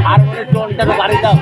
হারমোনিয়ামের টোনটা তো বাড়ি দাও।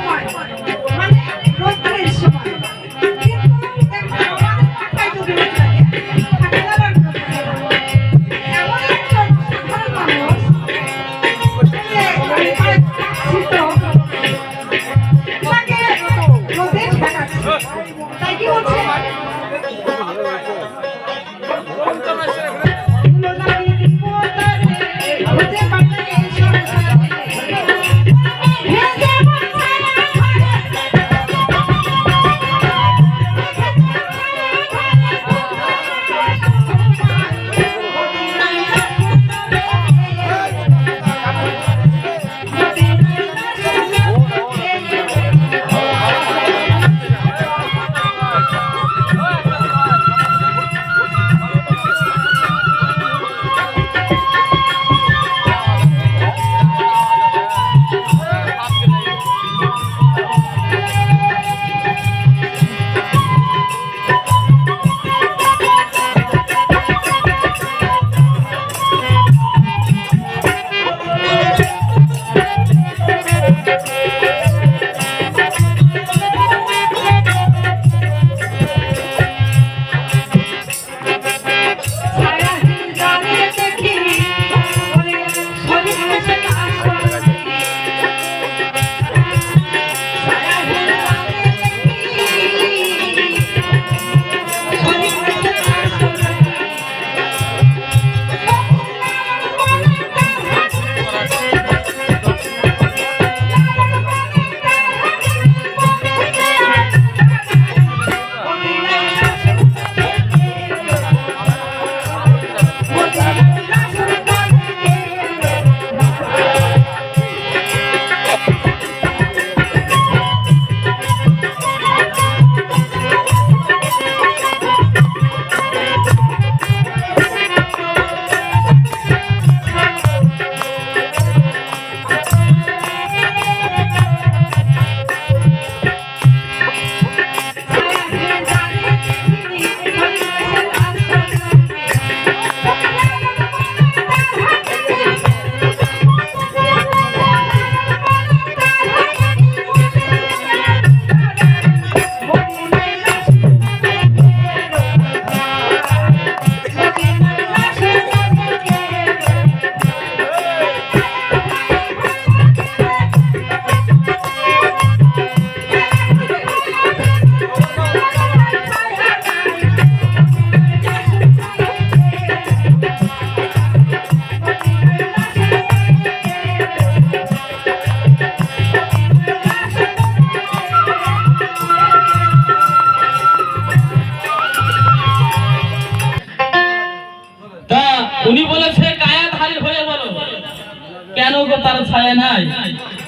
তার ছায়া নাই,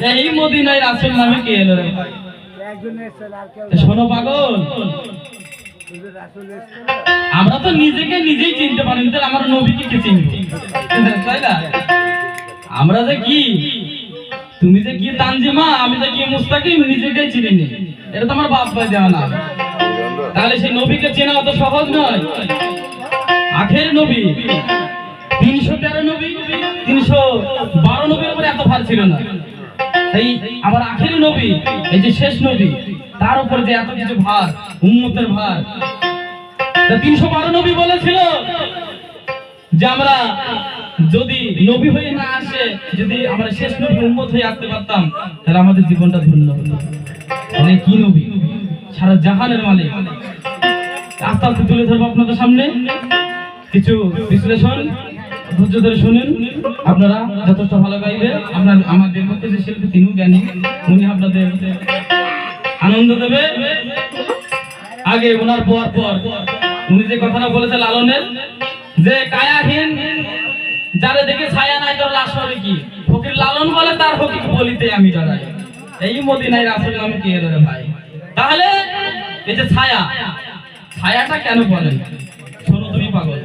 এই মদিনায় রাসূল নামে কে এলো রে ভাই? শোনো পাগল, আমরা তো নিজেকে নিজেই চিনতে পারি না, আমার নবীকে কে চিনবে? তাই না? আমরা যে কি, তুমি যে কি তানজিমা, আমি যে কি মুস্তাকিম, নিজেকেই চিনি নি। এটা তো আমার বাপ ভাই দেওয়া না। তাহলে সেই নবীকে চেনা অত সহজ নয়। আখের নবী 313 নবী, 312 নবীর উপরে এত ভার ছিল না। এই আমার আখেরি নবী, এই যে শেষ নবী, তার উপর যে এত কিছু ভার, উম্মতের ভার। 312 নবী বলেছিল যে আমরা যদি নবী হয়ে না আসে, যদি আমরা শেষ নবী উম্মত হয়ে আসতে পারতাম, তাহলে আমাদের জীবনটা ধন্য হতো। মানে কি নবী, সারা জাহানের মালিক। আস্তে আস্তে তুলে ধরবো আপনাদের সামনে কিছু বিশ্লেষণ, ধৈর্য ধরে শুনেন। আপনারা যথেষ্ট ভালো গাইবে। আপনার আমাদের মধ্যে যে শিল্পী, তিনিও জ্ঞানী, উনি আপনাদের আনন্দ দেবে। আগে ওনার পর উনি যে কথাটা বলেছে লালনের, যে কায়াহীন যারে দেখে ছায়া নাই তোর লাশ হবে কি, ফকির লালন বলে তার ফকির বলিতে আমি দাঁড়াই, এই মদিনায় রাসূল নামে কে এলো রে ভাই? তাহলে এই যে ছায়াটা কেন বলেন? শোনো তুমি পাগল,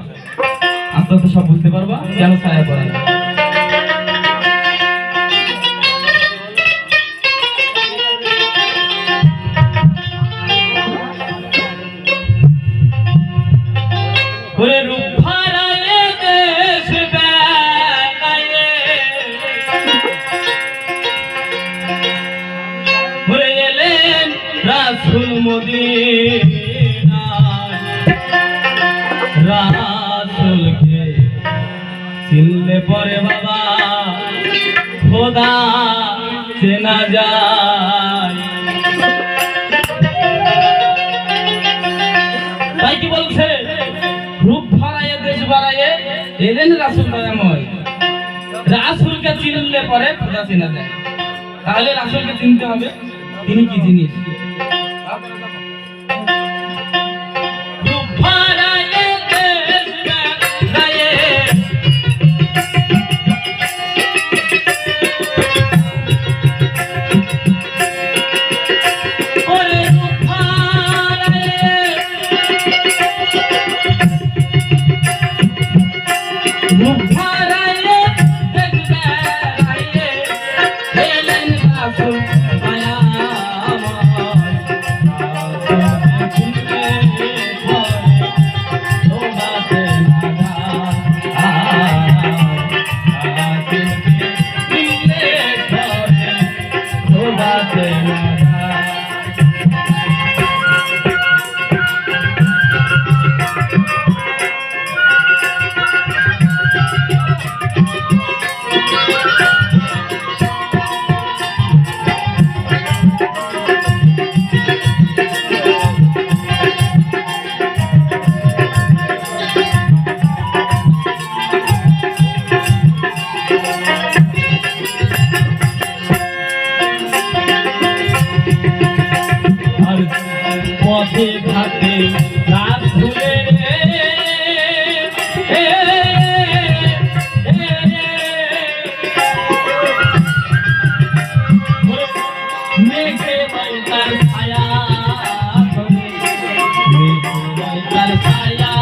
আস্তে আস্তে সব বুঝতে পারবা কেন ছায়া পড়ে। ওরে রূপ হারায়ে দেশ বেড়ায়ে, ওরে এলেন রাসূল মদিনায়, রাসূলকে চিনলে পরে বাবা খোদা চেনা যায়। তাই কি বলছে? রূপ হারায়ে দেশ বাড়ায়ে এলেন রাসূল দয়াময়, রাসূলকে চিনলে পরে খোদা চেনা যায়। তাহলে রাসূলকে চিনতে হবে, তিনি কি জিনিস? পথে ঘাটে রাসূলের মেঘে তার ছায়া, মেঘে তার ছায়া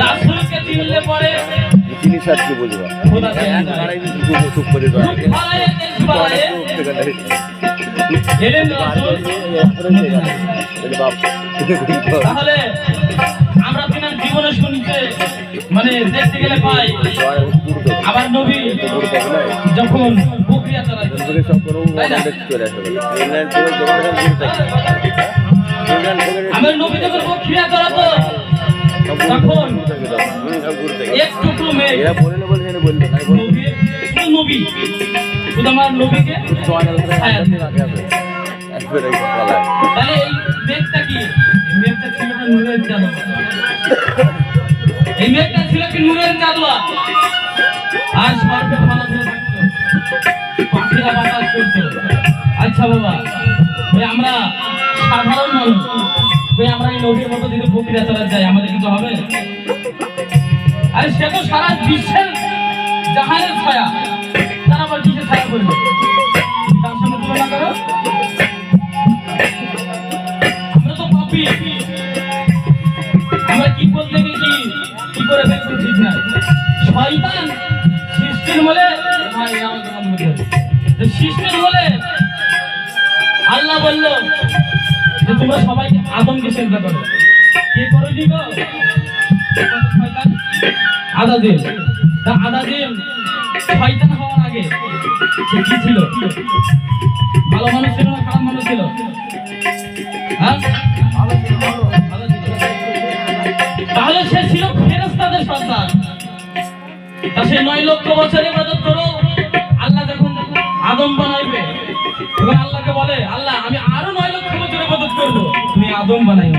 রাসূলকে চিনলে পরে জিনিস আজকে বুঝবা খোদা চেনে চুপ করে দেওয়া এলেন রাসূল। তাহলে আমরা তিনার জীবনে শুনতে মানে দেখতে গেলে পাই আবার নবী যখন প্রক্রিয়া চালাতেন তাই না? আমার নবী যখন প্রক্রিয়া চালাতো তখন একটু মেয়ে নবী শুধু আমার নবীকে ছায়া দিত। তাহলে এই মেঘটা কি? মেঘটা ছিল একটা নূরের চাদর। এই মেঘটা ছিল কি নূরের চাদর। আর সর্বে ফানা ধরে থাকতো, পাখিরা বাতাস করতো। আচ্ছা বাবা, ওই আমরা সাধারণ মানুষ, ওই আমরা এই নবীর মতো যদি প্রক্রিয়া চালাতে যাই আমাদের কিছু হবে? আর সে তো সারা বিশ্বের জাহানের ছায়া, তারা আবার কিসের ছায়া করবে? তার সঙ্গে তুলনা করো। আমরা তো পাপী, আমরা কি করতে গেছি কি করে দেখতে ঠিক না। শয়তান সৃষ্টির বলে সৃষ্টির বলে আল্লাহ বলল যে তোমরা সবাই আদমকে চিন্তা করো। কে করো নি গো? শয়তান আদাদিল। তা আদাদিল শয়তান হওয়ার আগে সে কি ছিল? ভালো মানুষ ছিল না খারাপ মানুষ ছিল? হ্যাঁ, তাহলে সে ছিল ফেরেশতাদের সন্তান। তা সে 9 লক্ষ বছর ইবাদত করো। আল্লাহ যখন আদম বানাইবে এবং আল্লাহকে বলে আল্লাহ আমি আরো 9 লক্ষ বছর ইবাদত করব, তুমি আদম বানাইও।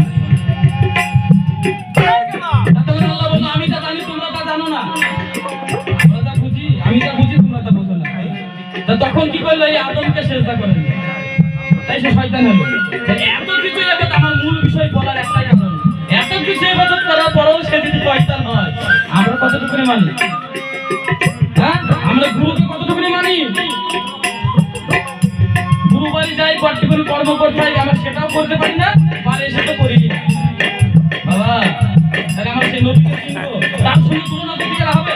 তখন আল্লাহ বলল আমি তা জানি তোমরা তা জানো না। আমরা তা বুঝি, আমি তা বুঝি তোমরা তা বুঝো না। তা তখন কি করলো? এই আদমকে সিজদা করেন, তাই সে শয়তান হলো। এত কিছু এবাদত, আমার মূল বিষয় বলার একটাই কারণ, এত কিছু ইবাদত করার পরেও সে যদি শয়তান হয় আমরা কতটুকু মানি? হ্যাঁ, আমরা গুরুকে কতটুকু মানি? গুরু বাড়ি যাই পার্টিকুলার কর্ম করতে হয়, আমরা সেটাও করতে পারি না, পারে সেটা করি না। বাবা তাহলে আমরা সেই নবীকে চিনবো, তার সঙ্গে তুলনা করতে গেলে হবে?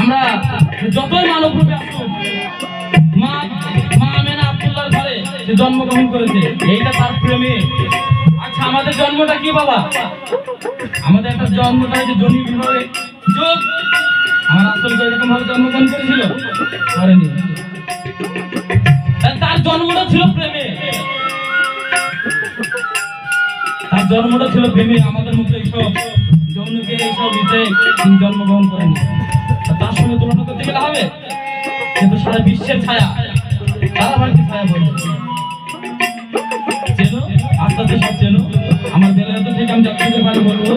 আমরা যতই মানব রূপে আসুন, মা আমেনা আব্দুল্লাহর ঘরে সে জন্মগ্রহণ করেছে, এইটা তার প্রেমে। আচ্ছা আমাদের জন্মটা কি বাবা? আমাদের একটা জন্মটা হচ্ছে জনি বিভাগে যোগ। আমার আসল এরকম ভাবে জন্মগ্রহণ করেছিল? করেনি। তার জন্মটা ছিল প্রেমে, তার জন্মটা ছিল প্রেমে। আমাদের মতো এইসব যৌনকে এইসব দিতে তিনি জন্মগ্রহণ করেনি। তার সঙ্গে তুলনা করতে গেলে হবে? কিন্তু সারা বিশ্বের ছায়া, তারা বাড়িতে ছায়া বলবে। চেনো, আস্তে আস্তে সব চেনো। আমার বেলায় তো থেকে আমি যাত্রীদের বাড়ি বলবো।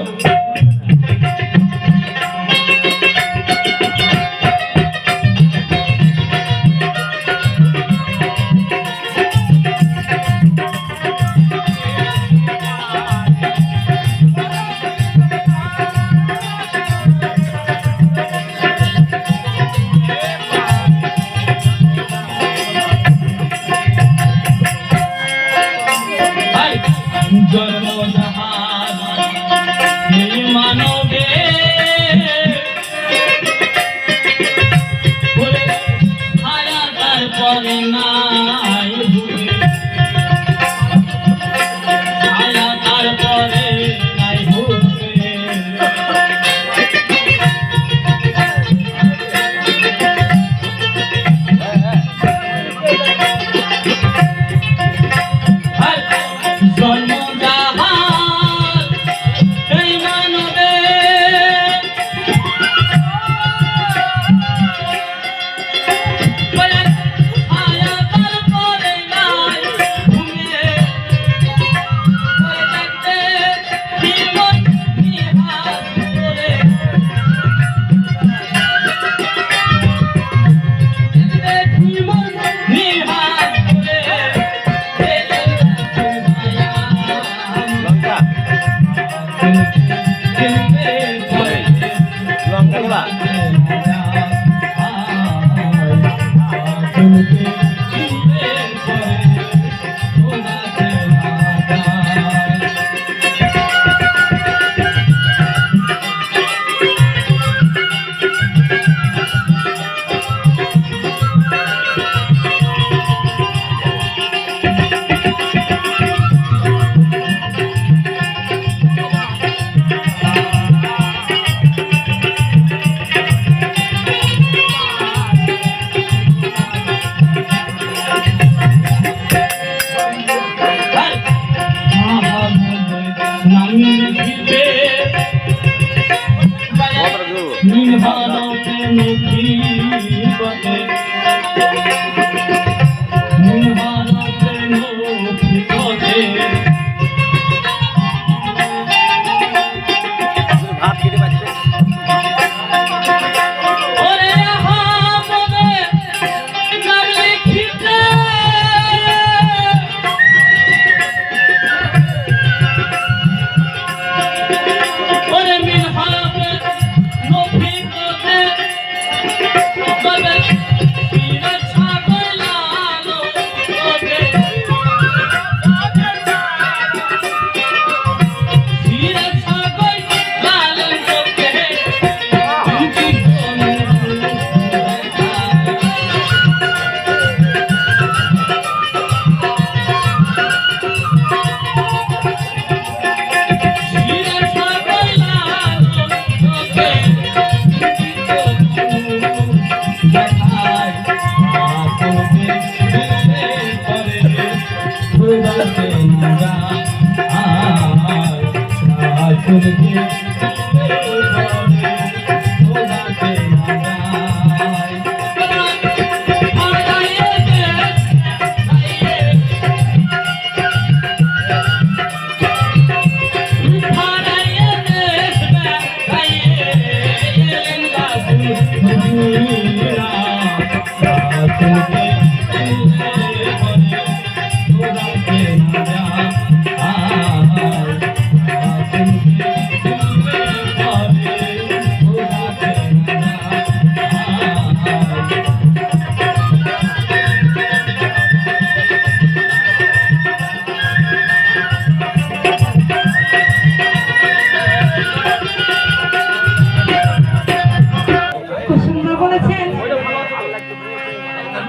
খুব সুন্দর বলেছেন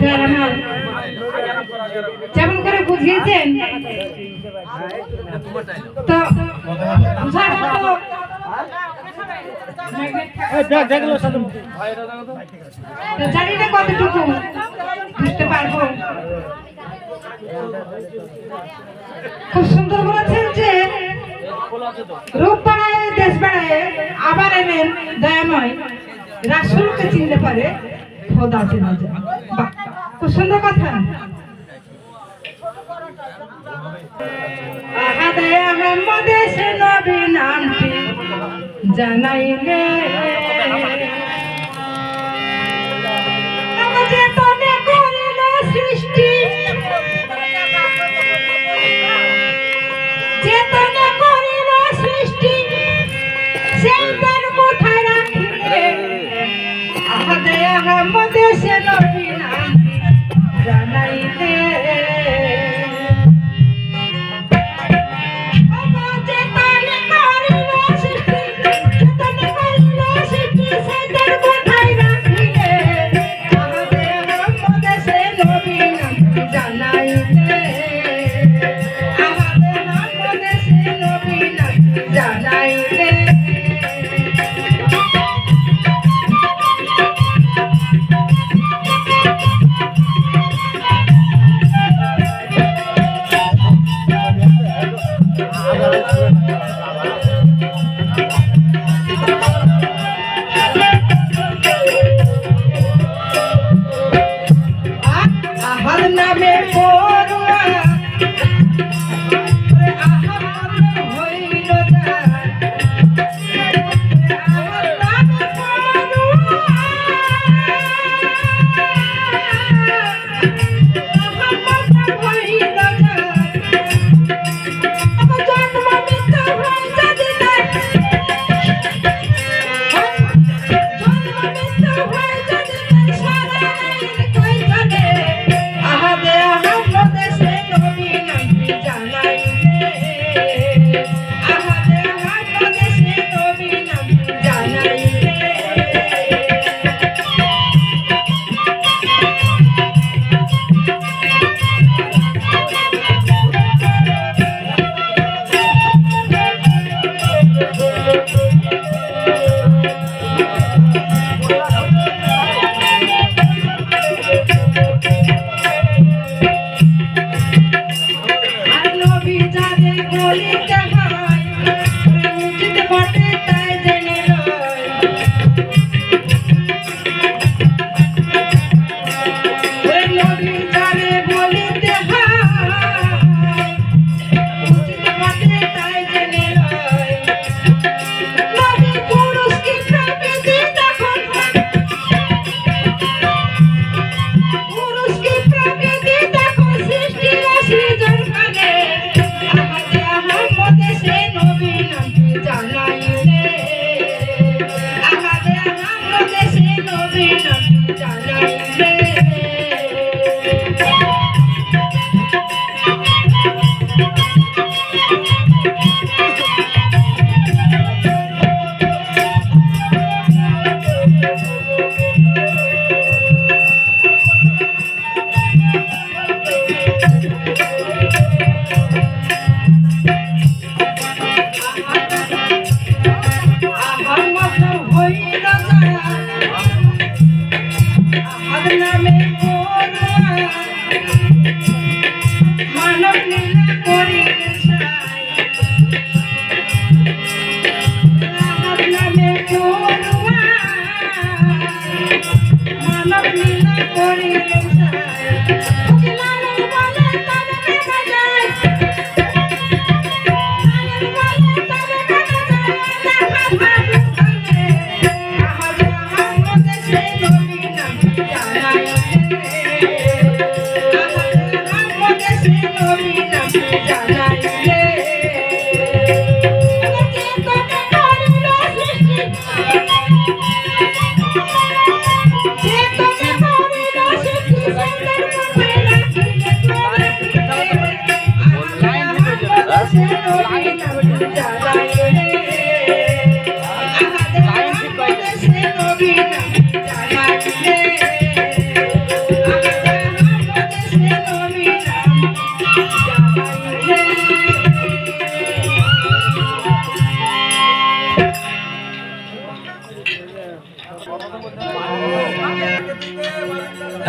দয়ারাম। যেমন করে বুঝিয়েছেন তো বুঝার মতো তো জানি না কতটুকু বুঝতে পারবো। খুব সুন্দর বলেছেন যে রূপ বাড়ায় দেশ বাড়ায় আবার এনেন দয়াময় রাসূলকে চিনতে পারে খোদা চেনা যায়। বাহ, খুব সুন্দর কথা। আহাদে আহমদে সে নবী নামটি জানাইলে আমাকে তনে করিল সৃষ্টি, চেতনে করিল সৃষ্টি, সেই তার কোথায় রাখিলে আহাদে আহমদে সে নবী নামটি জানাইলে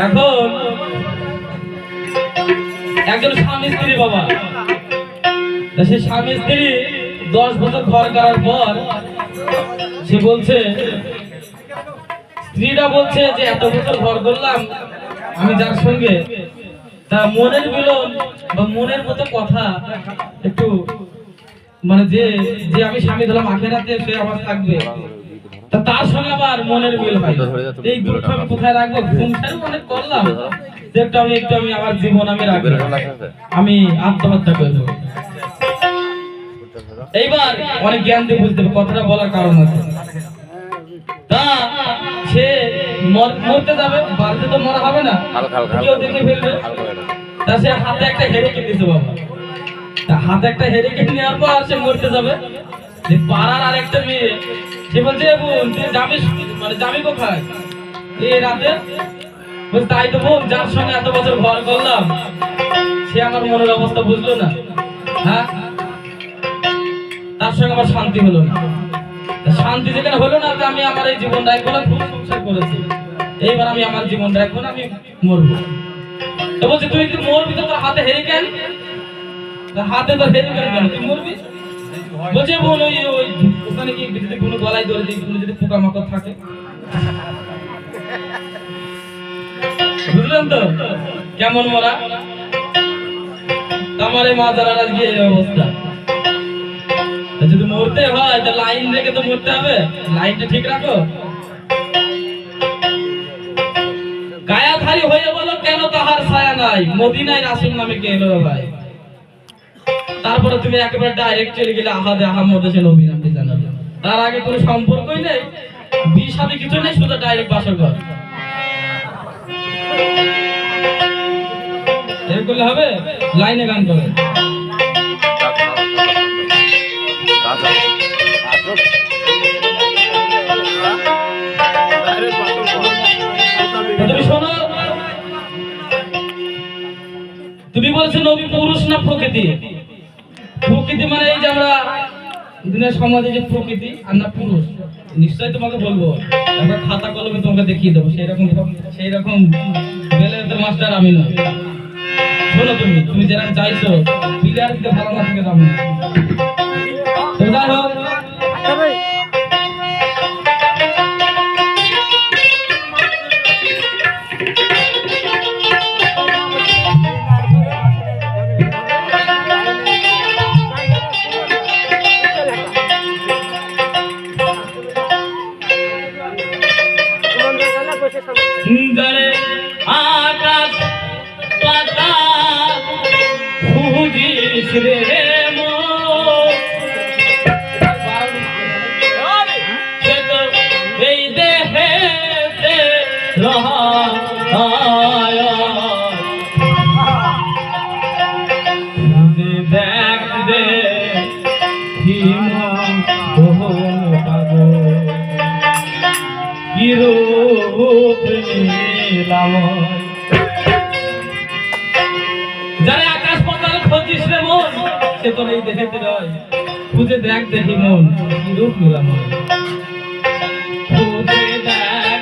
এখন একজন স্বামী স্ত্রী বাবা, তা সে স্বামী স্ত্রী 10 বছর ঘর করার পর সে বলছে, স্ত্রীরা বলছে যে এত বছর ঘর করলাম আমি যার সঙ্গে, তা মনের মিলন বা মনের মতো কথা একটু মানে যে যে আমি স্বামী ধরলাম আখেরাতে সে আমার থাকবে, তা তার সঙ্গে আবার মনের মিল হয়। এই দুঃখ আমি কোথায় রাখবো? সংসারও অনেক করলাম, একটু আমি আমার জীবন আমি রাখবো, আমি আত্মহত্যা করবো। এইবার অনেক জ্ঞান দিয়ে বুঝতে হবে, কথাটা বলার কারণ আছে। তা সে মরতে যাবে, বাড়িতে তো মরা হবে না, কেউ দেখে ফেলবে। তা সে হাতে একটা হেরিকেন দিতে বাবা, তা হাতে একটা হেরিকেন নেওয়ার পর সে মরতে যাবে। পাড়ার আর একটা মেয়ে সে বলছে, বোন তুই যাবি মানে যাবি কোথায় এই রাতে? বলছে তাই তো বোন, যার সঙ্গে এত বছর ঘর করলাম সে আমার মনের অবস্থা বুঝলো না, হ্যাঁ তার সঙ্গে আমার শান্তি হলো না। শান্তি যেখানে হলো না, আমি আমার এই জীবন রাখবো না, খুব সংসার করেছি, এইবার আমি আমার জীবন রাখবো না, আমি মরবো। তো বলছে তুই যদি মরবি তো তোর হাতে হেরিকেন, হাতে তোর হেরিকেন কেন, তুই মরবি? বলছে বোন ওই ওখানে কি যদি কোনো গলায় ধরে দিই, কোনো যদি পোকামাকড় থাকে, বুঝলেন তো কেমন মরা? আমার এই মা জানার আজকে এই অবস্থা। যদি মরতে হয় তা লাইন রেখে তো মরতে হবে, লাইনটা ঠিক রাখো। গায়াধারী হয়ে বলো কেন তাহার ছায়া নাই, মদিনায় রাসূল নামে কে এলো ভাই? তারপরে তুমি একেবারে ডাইরেক্ট চলে গেলে আহাদে আহমদ হোসেন নবী নামটি জানাবে, তার আগে কোনো সম্পর্কই নেই, বিয়ে শাদী কিছু নেই, শুধু ডাইরেক্ট বাসর ঘর। এর করলে হবে? লাইনে গান করে। তুমি শোনো, তুমি বলছো নবী পুরুষ না প্রকৃতি? প্রকৃতি মানে এই যে আমরা দিনের সমাজে যে প্রকৃতি, আর না পুরুষ? নিশ্চয়ই তোমাকে বলবো, একটা খাতা কলমে তোমাকে দেখিয়ে দেবো, সেই রকম বেলের মাস্টার আমি নয়। শোনো, তুমি যেরকম চাইছো প্লেয়ার দিতে ভালো না থেকে যাবো, তো যাই হোক আকাশ পাতাল খুঁজিস রে এই দেহে দেখ দে যারা আকাশ পাতালে খোঁজিস রে মন, সে তোর এই দেখেতে রয়, খুঁজে দেখ দেখি মন কি রূপ নিলাম, খুঁজে দেখ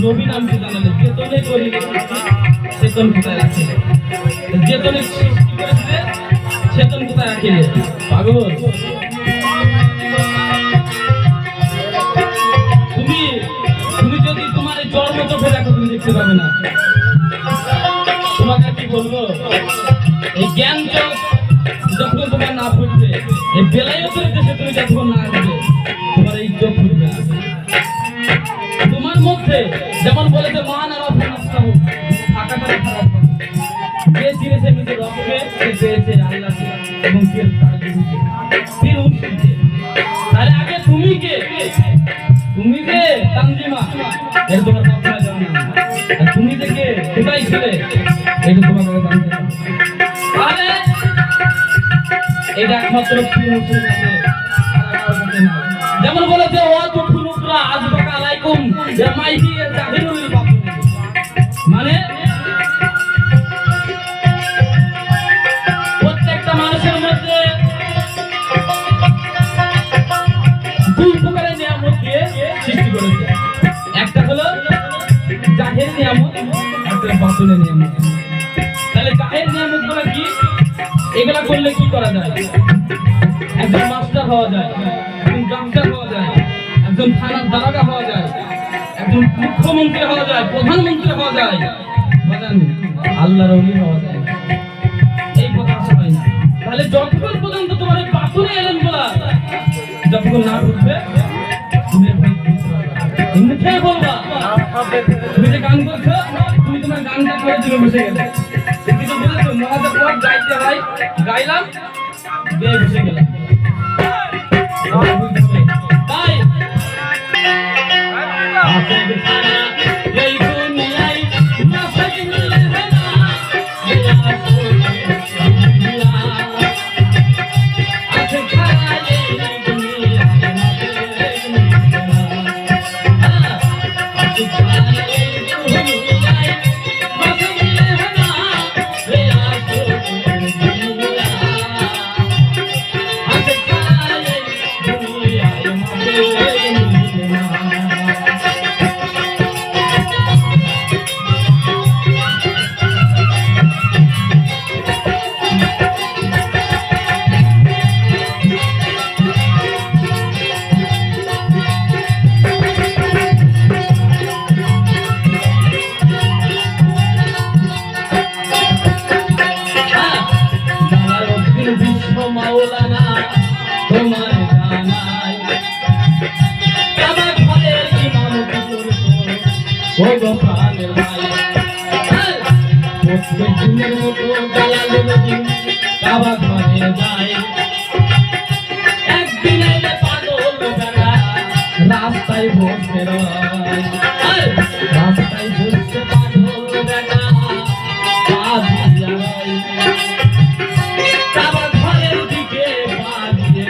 নবী নাম কি জানেন? যেতনে করি চেতন কোথায় রাখিলে, যেতনে সৃষ্টি করেছিলে চেতন কোথায় রাখিলে? পাগল তুমি, তুমি যদি তোমার এই জন্ম চোখে দেখো তুমি দেখতে পাবে না। তোমাকে কি বলবো, এই জ্ঞান চোখ যখন তোমার না ফুটবে, এই বেলায়তের দেশে তুমি যখন না আসবে, তোমার এই চোখ ফুটবে না। তোমার মধ্যে যেমন বলেছে মান আর অপনাস্তা হোক, থাকাটা খারাপ হবে। যে চিনেছে নিজের রবকে, সে পেয়েছে আল্লাহকে এবং ফির তার গুরুকে, ফির উর্শিদকে। তাহলে আগে তুমি কে? তুমি কে তানজিমা? এটা তোমার কখনো জানা না। আর তুমি যে কে, কোথায় ছিলে, এটা তোমার কাছে জানতে হবে। তাহলে এটা একমাত্র ফির উর্শিদের কাছে, আর কারোর কাছে না। যেমন বলেছে ওয়া তুফুনুকরা আজবাকা আলাইকুম জামাইহি জাহিরুল বাতিন, মানে প্রত্যেকটা মানুষের মধ্যে দুই প্রকারের নিয়ামত দিয়ে সৃষ্টি করেছে। একটা হলো জাহির নিয়ামত, একটা বাতিনের নিয়ামত। তাহলে জাহির নিয়ামত গুলো কি? এগুলা করলে কি করা যায়? একজন মাস্টার হওয়া যায়, একজন ডাক্তার হওয়া যায়, একজন থানার দারোগা হওয়া যায়, একজন মুখ্যমন্ত্রী হওয়া যায়, প্রধানমন্ত্রী হওয়া যায়, বুঝলেন? আল্লাহর ওলি হওয়া যায়। এই কথা সবাই না। তাহলে যতক্ষণ পর্যন্ত তোমার এই বাতুনে এলেন বলা যতক্ষণ না উঠবে, তুমি মুখে বলবা। তুমি যে গান করছো, তুমি তোমার গানটা করে দিবে বসে গেলে, কিন্তু বুঝেছো মহাদেব পথ গাইতে হয়, গাইলাম গিয়ে বসে গেলাম। তাই এই দুনিয়ায় মাসাকি মিলে না, আছে খায় এই দুনিয়ায় আছে খায় এই দুনিয়ায় মাসাকি মিলে না, রে আছে দুনিয়া আছে খায় এই দুনিয়ায় মাসাকি মিলে না। বিশ্ব মাওলানা তোমার জানাই, কাবা ঘরের ইমামতি করতো ও গো প্রাণের ভাই। প্রত্যেক দিনের মতো জালালুদ্দিন কাবা ঘরে যায়, একদিন এলে পাগল বেটা রাস্তায় বসে রয়, রাস্তায় বসে পাগল বেটা পা দিয়া রয়, কাবা ঘরের দিকে পা দিয়ে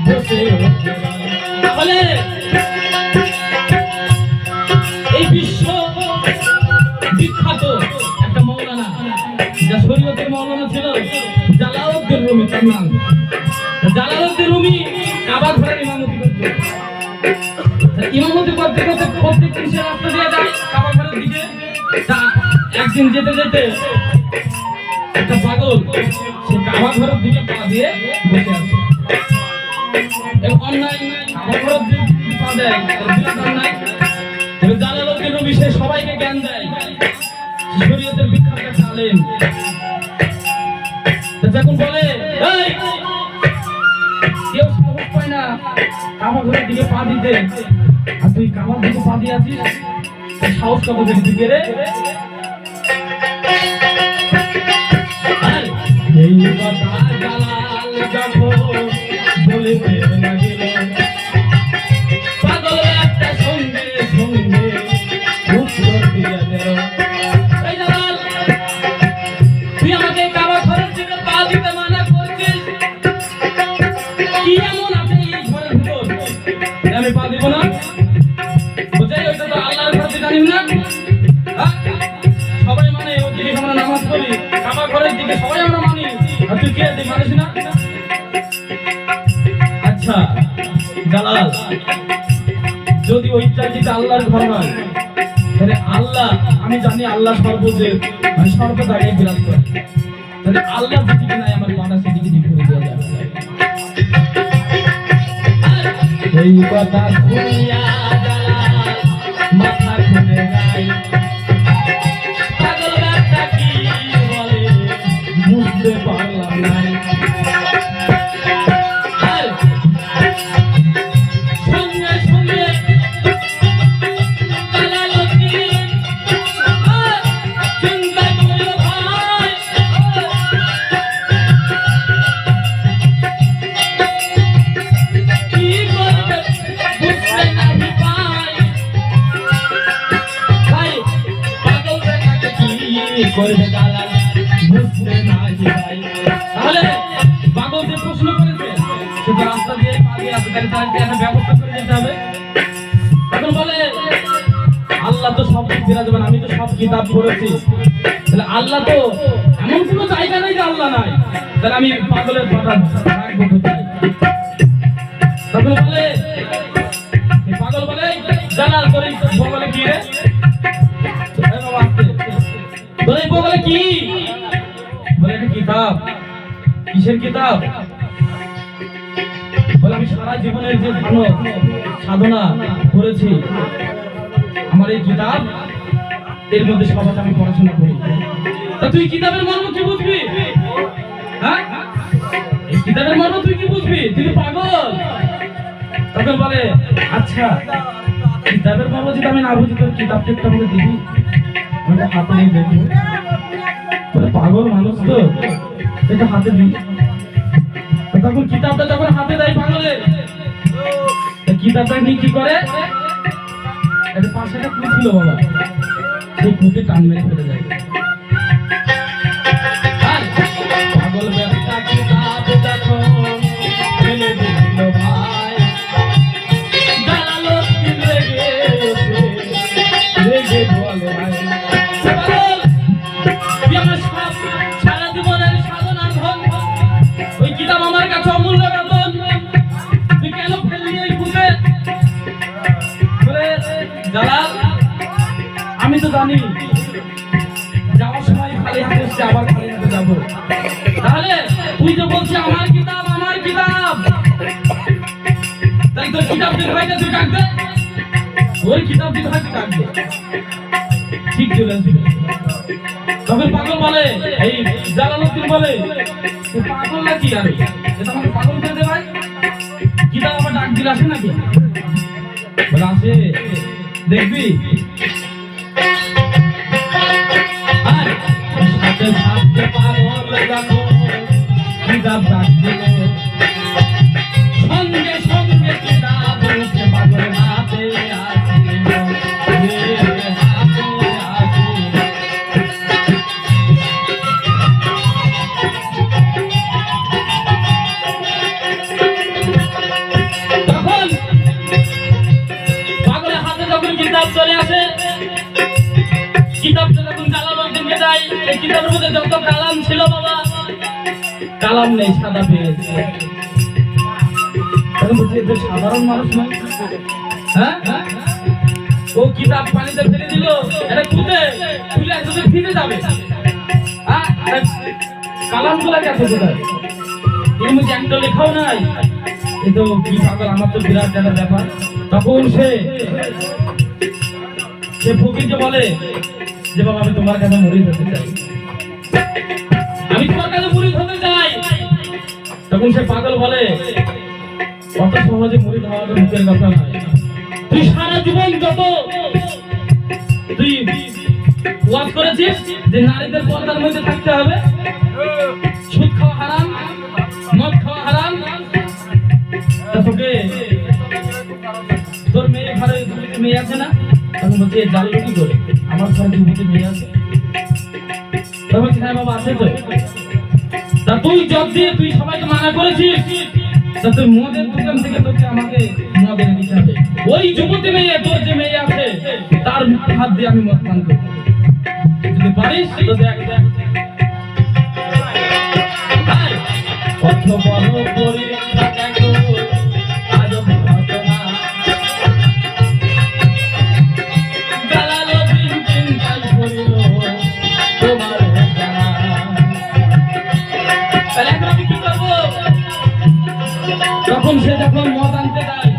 বসে রয়। তাহলে এই বিশ্ব বিখ্যাত একটা মৌলানা, যা শরীয়তের মৌলানা ছিল, জালালউদ্দিন রুমি তার নাম। জালালউদ্দিন রুমি কাবা ঘরের ইমামতি করত। ইমামতি করতে করতে প্রত্যেক দিন সে রাস্তা দিয়ে যায় কাবা ঘরের দিকে। একদিন যেতে যেতে একটা পাগল সে কাবা ঘরের দিকে পা দিয়ে বসে আছে। অন্যায় কাবা ঘরের দিকে পা দেয়, অন্যায়। জালালউদ্দিন রুমি সে সবাইকে জ্ঞান দেয়, শরীয়তের বিখ্যাত একটা আলেম। যখন বলে এই কেউ সাহস পায় না কাবা ঘরের দিকে পা দিতে, আর তুই কাবার দিকে পা দিয়ে আছিস, সাহস কত বেশি দিকে রে? এই কথা জালাল যখন বলিতে লাগিল, পাগল একটা সঙ্গে সঙ্গে উত্তর দিয়া দিল, এই জালাল তুই আমাকে কাবা ঘরের দিকে পা দিতে মানা করছিস, কি এমন আছে এই ঘরের ভিতর আমি পা দিব না? বুঝাই ওইটা তো আল্লাহর ঘর জানিস না? সবাই মানে ওদিকে আমরা নামাজ পড়ি, কাবা ঘরের দিকে সবাই আমরা মানি, আর তুই কে মানিস না? আচ্ছা জালাল, যদি ওইটা যেটা আল্লাহর ঘর হয় তাহলে আল্লাহ, আমি জানি আল্লাহ সর্বদেব, মানে সর্ব জায়গায় বিরাজ করে। তাহলে আল্লাহ যেদিকে নাই আমার পাটা সেদিকে দিক করে দেওয়া যাবে। এই কথা শুনিয়া মাথা খুলে যায়, পাগল ব্যাটা কি বলে বুঝতে পারলাম না। সঙ্গে সঙ্গে চিন্তা করল ভাই, কি করবে বুঝতে নাহি পাই। ভাই পাগল বেটাকে কি করবে দালাল বুঝতে নাহি পাই। তাহলে পাগল যে প্রশ্ন করেছে সে তো রাস্তা দিয়ে পালিয়ে আসে, তাহলে তাকে একটা ব্যবস্থা করে দিতে হবে। এখন বলে আল্লাহ তো সব বিরাজমান, আমি তো সব কিতাব পড়েছি, তাহলে আল্লাহ তো এমন কোনো জায়গা নেই যে আল্লাহ নাই, তাহলে আমি পাগলের পাটা রাখবো কোথায়? তখন বলে পাগল বলে জালাল করে বগলে কি রে? এই বাবা আসতে বলে বগলে কি? বলে এটা কিতাব। কিসের কিতাব? বলে আমি সারা জীবনের যে ভালো সাধনা করেছি, আমার এই কিতাব এর মধ্যে সবাই আমি পড়াশোনা করি। তা তুই কিতাবের মর্ম কি বুঝবি? হ্যাঁ, এই কিতাবের মর্ম তুই কি বুঝবি? তুই তো পাগল। তখন বলে আচ্ছা কিতাবের মর্ম যদি আমি না বুঝি তোর কিতাবটা একটু আমাকে দিবি, আমাকে হাতে নিয়ে দেখবো। বলে পাগল মানুষ তো, এটা হাতে দিই। তখন কিতাবটা যখন হাতে দেয় পাগলে, কিতাবটা নিয়ে কি করে, এটা পাশে একটা কুট ছিল বাবা, সেই কুটে টান মেরে ফেলে যায়। পাগল ব্যক্তা কিতাব যখন ফেলে দিল ভাই, জালালো দিল রেগে বলে ভাই পাগল তুই আমার সারা জীবনের সাধনার ধন, ওই কিতাব আমার কাছে অমূল্য রতন, তুই কেন ফেললি এই কুটে? জালাল আমি তো জানি যাওয়ার সময় খালি হাতে এসে আবার খালি হাতে যাবো, তাহলে তুই যে বলছিস আমার কিতাব আমার কিতাব, তাই তোর কিতাব দিতে হয় না, তুই কাটবে ওই কিতাব দিতে হয়, তুই কাটবে। ঠিক চলেছিল। তখন পাগল বলে, এই জালালউদ্দিন বলে তুই পাগল নাকি? আরে এটা আমাকে পাগল করে দে ভাই, কিতাব আমার ডাক দিলে আসে নাকি? বলে আসে, দেখবি সাথে সাথে পাগল দেখো কিতাব ডাক দিল, সঙ্গে সঙ্গে কিতাব উঠে পাগল হাতে আসিল, হাতে আসিল। তখন পাগলের হাতে যখন কিতাব চলে আসে, কিতাবটা যখন জালালউদ্দিনকে দেয়, এই কিতাবের মধ্যে যত কালাম ছিল বাবা, কালাম নেই, সাদা পেজ। তখন বলছি এটা সাধারণ মানুষ নয়, হ্যাঁ ও কিতাব পানিতে ফেলে দিল, এটা খুঁজে খুলে একদম ফিরে যাবে। কালাম গুলা গেছে কোথায়? এর মধ্যে একটা লেখাও নাই। এ তো কি পাগল, আমার তো বিরাট একটা ব্যাপার। তখন সে ফকিরকে বলে যে বাবা আমি তোমার কাছে মুরিদ হতে চাই, আমি তোমার কাছে মুরিদ হতে চাই। তখন সে পাগল বলে অত সহজে মুরিদ হওয়া তো মুখের কথা নয়, তুই সারা জীবন যত তুই ওয়াজ করেছিস যে নারীদের পর্দার মধ্যে থাকতে হবে, সুদ খাওয়া হারাম, মদ খাওয়া হারাম, তা তোকে তোর মেয়ে ঘরে মেয়ে আছে না? তখন বলছে জানলো কি করে আমার ঘরে যুবতী মেয়ে আছে? তখন হ্যাঁ বাবা আছে তো। তা তুই জব দিয়ে তুই সবাইকে মানা করেছিস, তা তুই মদের দোকান থেকে তোকে আমাকে মদ এনে দিতে হবে। ওই যুবতী মেয়ে তোর যে মেয়ে আছে তার হাত দিয়ে আমি মদ পান করবো, যদি পারিস তো দেখ দেখ। কত বড় পরীক্ষা দেখো আজ ঘটনা, জালালউদ্দিন সে যখন মদ আনতে যায়,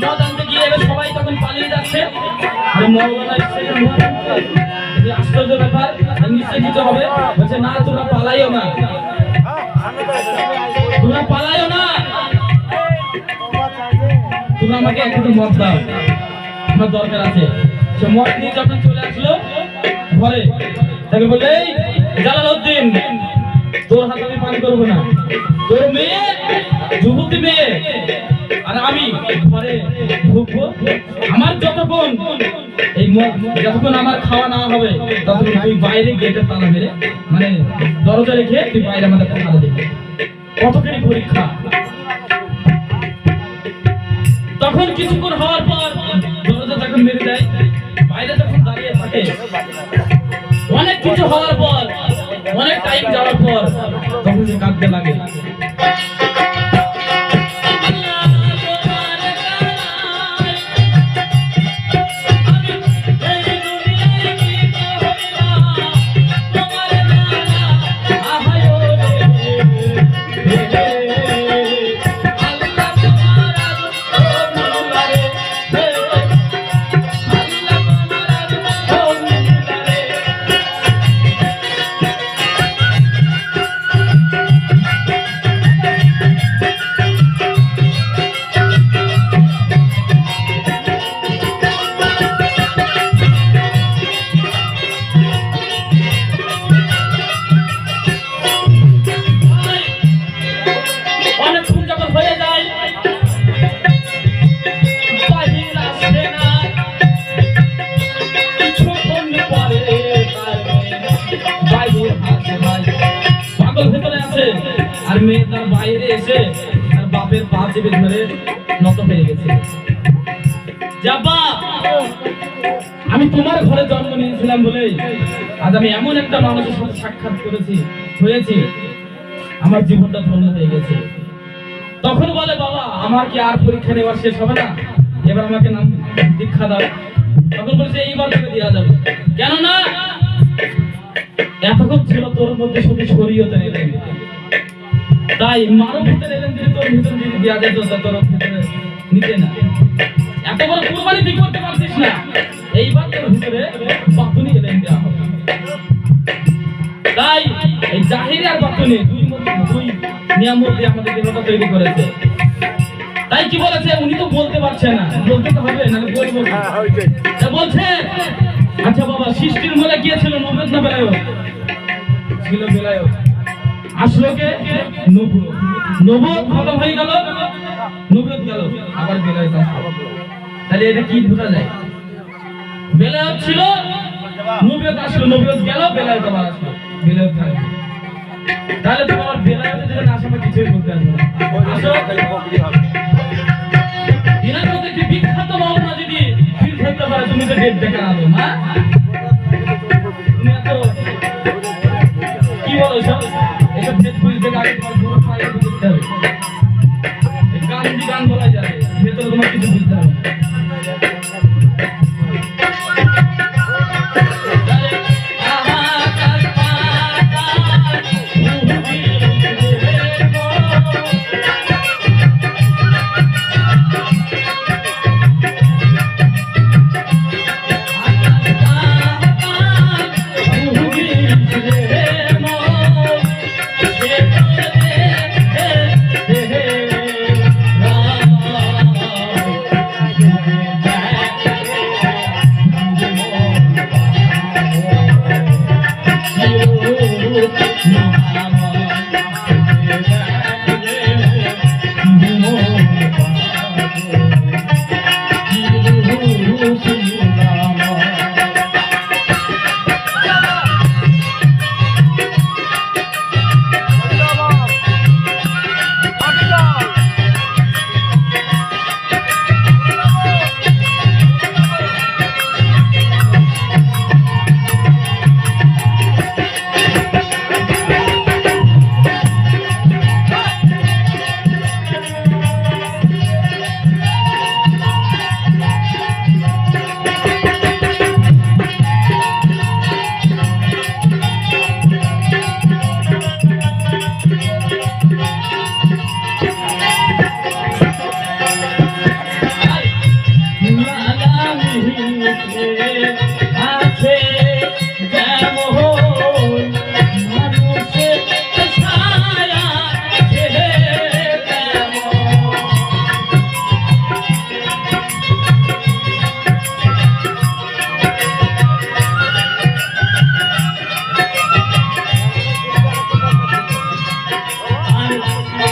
মদ আনতে গিয়ে এবার সবাই তখন পালিয়ে যাচ্ছে, আর মৌলানা এসে মদ আনতে, এই যে আশ্চর্য ব্যাপার, নিশ্চয়ই কিছু হবে। বলছে না, তোমরা পালাইও না, তোমরা পালাইও না, তোমরা আমাকে একটু মদ দাও, আমার দরকার আছে। সে মদ নিয়ে যখন চলে আসলো ঘরে, তাকে বললে এই জালালউদ্দিন, তোর হাতে আমি পান করবো না, তোর মেয়ে যুবতী মেয়ে আর আমি ঘরে ঢুকবো, আমার যতক্ষণ এই যতক্ষণ আমার খাওয়া না হবে ততক্ষণ তুই বাইরে গেটে তালা মেরে, মানে দরজা রেখে তুই বাইরে আমাদের তালা দেবে। কতখানি পরীক্ষা। তখন কিছুক্ষণ হওয়ার পর দরজা যখন মেরে দেয়, বাইরে যখন দাঁড়িয়ে থাকে, অনেক কিছু হওয়ার পর, অনেক টাইম যাওয়ার পর তখন সে কাঁদতে লাগে। আর মেয়ে তার বাইরে এসে তার বাপের পা চেপে ধরে নত হয়ে গেছে। আমি তোমার ঘরে জন্ম নিয়েছিলাম বলেই আজ আমি এমন একটা মানুষের সাথে সাক্ষাৎ হয়েছি, আমার জীবনটা ধন্য হয়ে গেছে। তখন বলে বাবা, আমার কি আর পরীক্ষা নেওয়ার শেষ হবে না, এবার আমাকে নাম দীক্ষা দাও। তখন বলছে এইবার তোকে দেওয়া যাবে, কেননা এতক্ষণ ছিল তোর মধ্যে শুধু শরীয়তে এলেন, তাই মানব ভিতরে এলেন যদি তোর ভিতরে যদি দেওয়া যেত তোর ভিতরে নিতে না। এত বড় কুরবানি তুই করতে পারছিস না, এইবার তোর ভিতরে বাতুনি এলেন দেওয়া হবে। তাই এই জাহিরি আর বাতুনি দুই নিয়ামত দিয়ে আমাদের দেহটা তৈরি করেছে। তাই কি বলেছে, উনি তো বলতে পারছে না, বলতে তো হবে না, বলবো বলছে আচ্ছা বাবা, সৃষ্টির মূলে গিয়েছিল নবদ না বেলায়ত? ছিল বেলায়ত। আসলো কে? নবুয়ত। নবুয়ত খতম হয়ে গেল, নবুয়ত গেল, আবার বেলায়ত আসলো। তাহলে এটা কি বোঝা যায়? বেলায়ত ছিল, নবুয়ত আসলো, নবুয়ত গেল, বেলায়ত আবার আসলো, বেলায়ত থাকবে। তাহলে তো আমার বেলায়তে যেটা না আসে আমরা কিছুই বলতে পারবো না। দিনের মধ্যে একটি বিখ্যাত মাওলানা যদি ফিল ধরতে পারে, তুমি তো ডেট দেখা আলো না, তুমি এত কি বলো সব এসব ডেট বুঝতে আগে তোমার পুরো ফাইল বুঝতে হবে। গান বলা যাবে, ভেতরে তোমার কিছু বুঝতে হবে।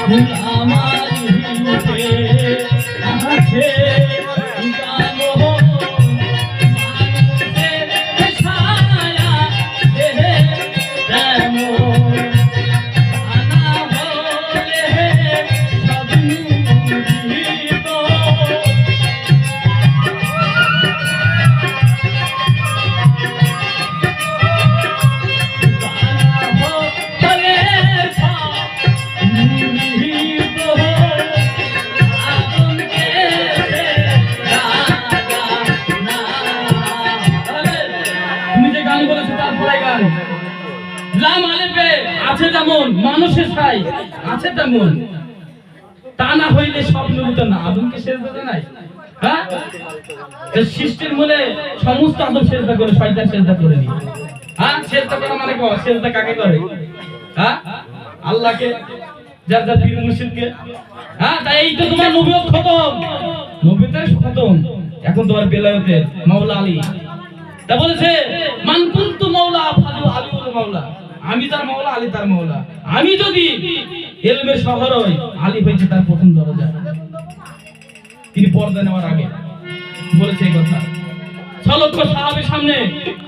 আমার হৃদয়ে আছে গানো মানুষের ছায়া দেহে তেমন আনা হলে সব নিভৃত আছে যেমন মানুষের ছাই আছে তেমন তা না হইলে স্বপ্ন হতো না আদমকে সেজদা নাই হ্যাঁ সৃষ্টির মূলে সমস্ত আদম সেজদা করে শয়তান সেজদা করে নি হ্যাঁ সেজদা করা মানে কি সেজদা কাকে করে হ্যাঁ আল্লাহকে যার যার পীর মুর্শিদকে হ্যাঁ তাই এই তো তোমার নবুয়ত খতম নবুয়তের খতম এখন তোমার বেলায়েতে মাওলা আলী তা বলেছে মান কুনতু মাওলা ফাজু আলিউল মাওলা আমি তার মাওলা আলী তার মাওলা আমি যদি ইলমের শহর হই আলী হইছে তার প্রথম দরজা তিনি পর্দা নেওয়ার আগে বলেছে এই কথা 6 লক্ষ সাহাবীর সামনে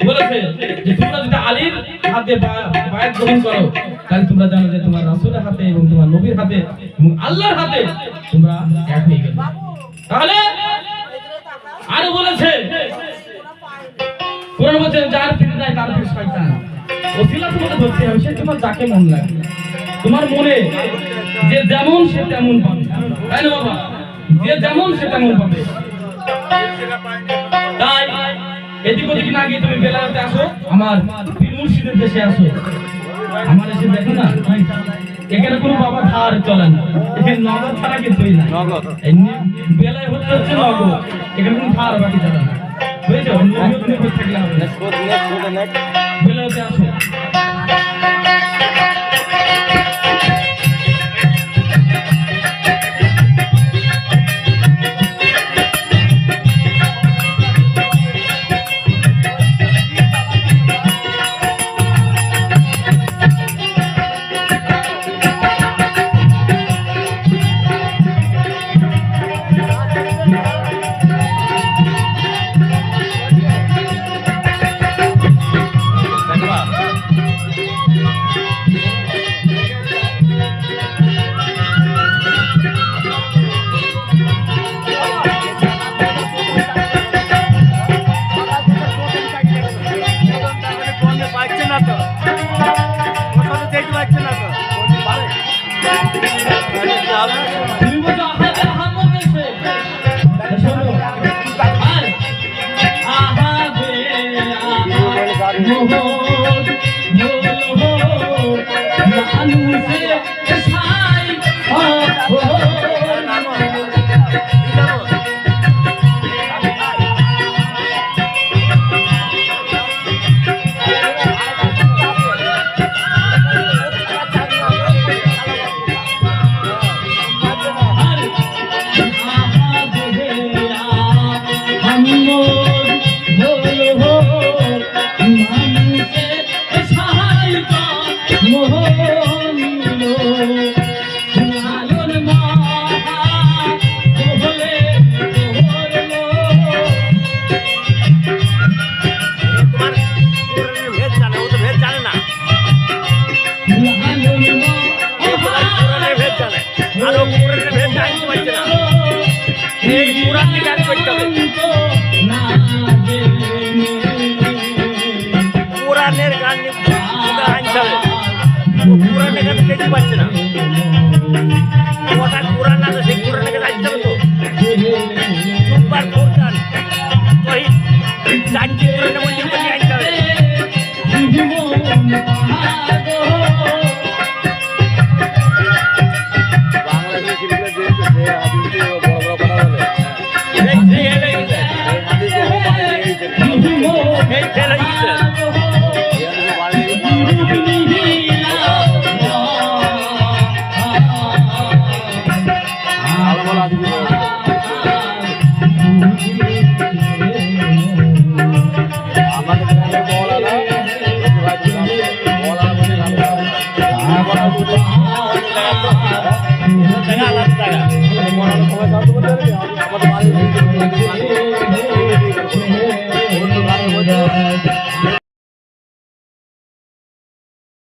বলেছে যে তোমরা যদি আলীর হাতে বায়াত গ্রহণ করো তাহলে তোমরা জানো যে তোমার রাসূলের হাতে এবং তোমার নবীর হাতে এবং আল্লাহর হাতে তোমরা এক হয়ে গেলে তাহলে আরো বলেছে কোরআন বলছে যার পীর নাই তার পীর শয়তান ওসিলা তোমাদের ধরতে হবে সে তোমার যাকে মন লাগে তোমার মনে যে যেমন সে তেমন পাবে তাই না বাবা যে যেমন সে তেমন পাবে তাই এদিক ওদিক না গিয়ে তুমি বেলায়েতে আসো আমার পীর মুর্শিদের দেশে আসো আমার এসে দেখো না এখানে কোনো বাবা ধার চলে না এখানে নগদ ছাড়া কিছুই না নগদ বেলায় হচ্ছে নগদ এখানে কোনো ধার বাকি চলে না বুঝেছো নগদ নিয়ে বসে থাকলে হবে না বেলায়েতে আসো দেখে